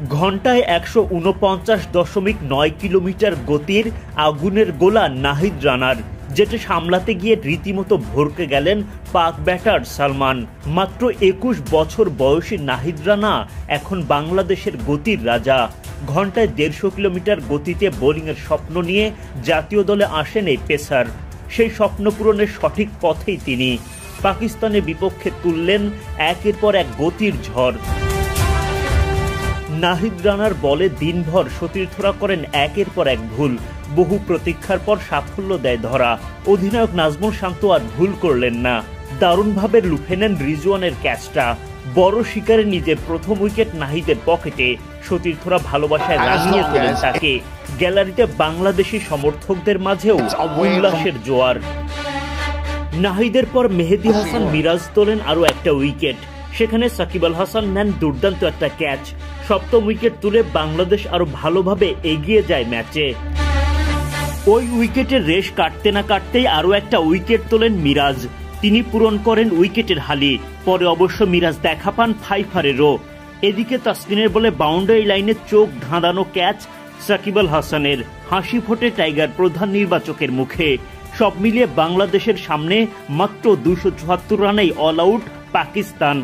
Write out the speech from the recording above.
ঘন্টায় ১৪৯.৯ কিলোমিটার গতির আগুনের গোলা নাহিদ রানার, যেটা সামলাতে গিয়ে রীতিমতো ভড়কে গেলেন পাক ব্যাটার সালমান। মাত্র ২১ বছর বয়সী নাহিদ রানা এখন বাংলাদেশের গতির রাজা। ঘন্টায় ১৫০ কিলোমিটার গতিতে বোলিংয়ের স্বপ্ন নিয়ে জাতীয় দলে আসেন এই পেসার। সেই স্বপ্ন পূরণের সঠিক পথেই তিনি পাকিস্তানের বিপক্ষে তুললেন একের পর এক গতির ঝড়। নাহিদ রানার বলে দিনভর সতীর্থরা করেন একের পর এক ভুল। বহু প্রতীক্ষার পর সাফল্য দেয় ধরা। অধিনায়ক নাজমুল শান্ত আর ভুল করলেন না, দারুণভাবে লুফে নেন রিজওয়ানের ক্যাচটা। বড় শিকারে নিজের প্রথম উইকেট নাহিদের পকেটে। সতীর্থরা ভালোবাসায় রাঙিয়ে তোলেন তাকে। গ্যালারিতে বাংলাদেশি সমর্থকদের মাঝেও উল্লাসের জোয়ার। নাহিদের পর মেহেদী হাসান মিরাজ তোলেন আরও একটা উইকেট। সেখানে সাকিব আল হাসান নেন দুর্দান্ত একটা ক্যাচ। সপ্তম উইকেট তুলে বাংলাদেশ আরো ভালোভাবে এগিয়ে যায় ম্যাচে। ওই উইকেটের রেশ কাটতে না কাটতেই আরো একটা উইকেট তোলেন মিরাজ। তিনি পূরণ করেন উইকেটের হালি। পরে অবশ্য মিরাজ দেখা পান ফাইফারেরও। এদিকে তাসকিনের বলে বাউন্ডারি লাইনে চোখ ধাঁধানো ক্যাচ সাকিব আল হাসানের। হাসি ফোটে টাইগার প্রধান নির্বাচকের মুখে। সব মিলিয়ে বাংলাদেশের সামনে মাত্র ২৭৪ রানেই অল আউট পাকিস্তান।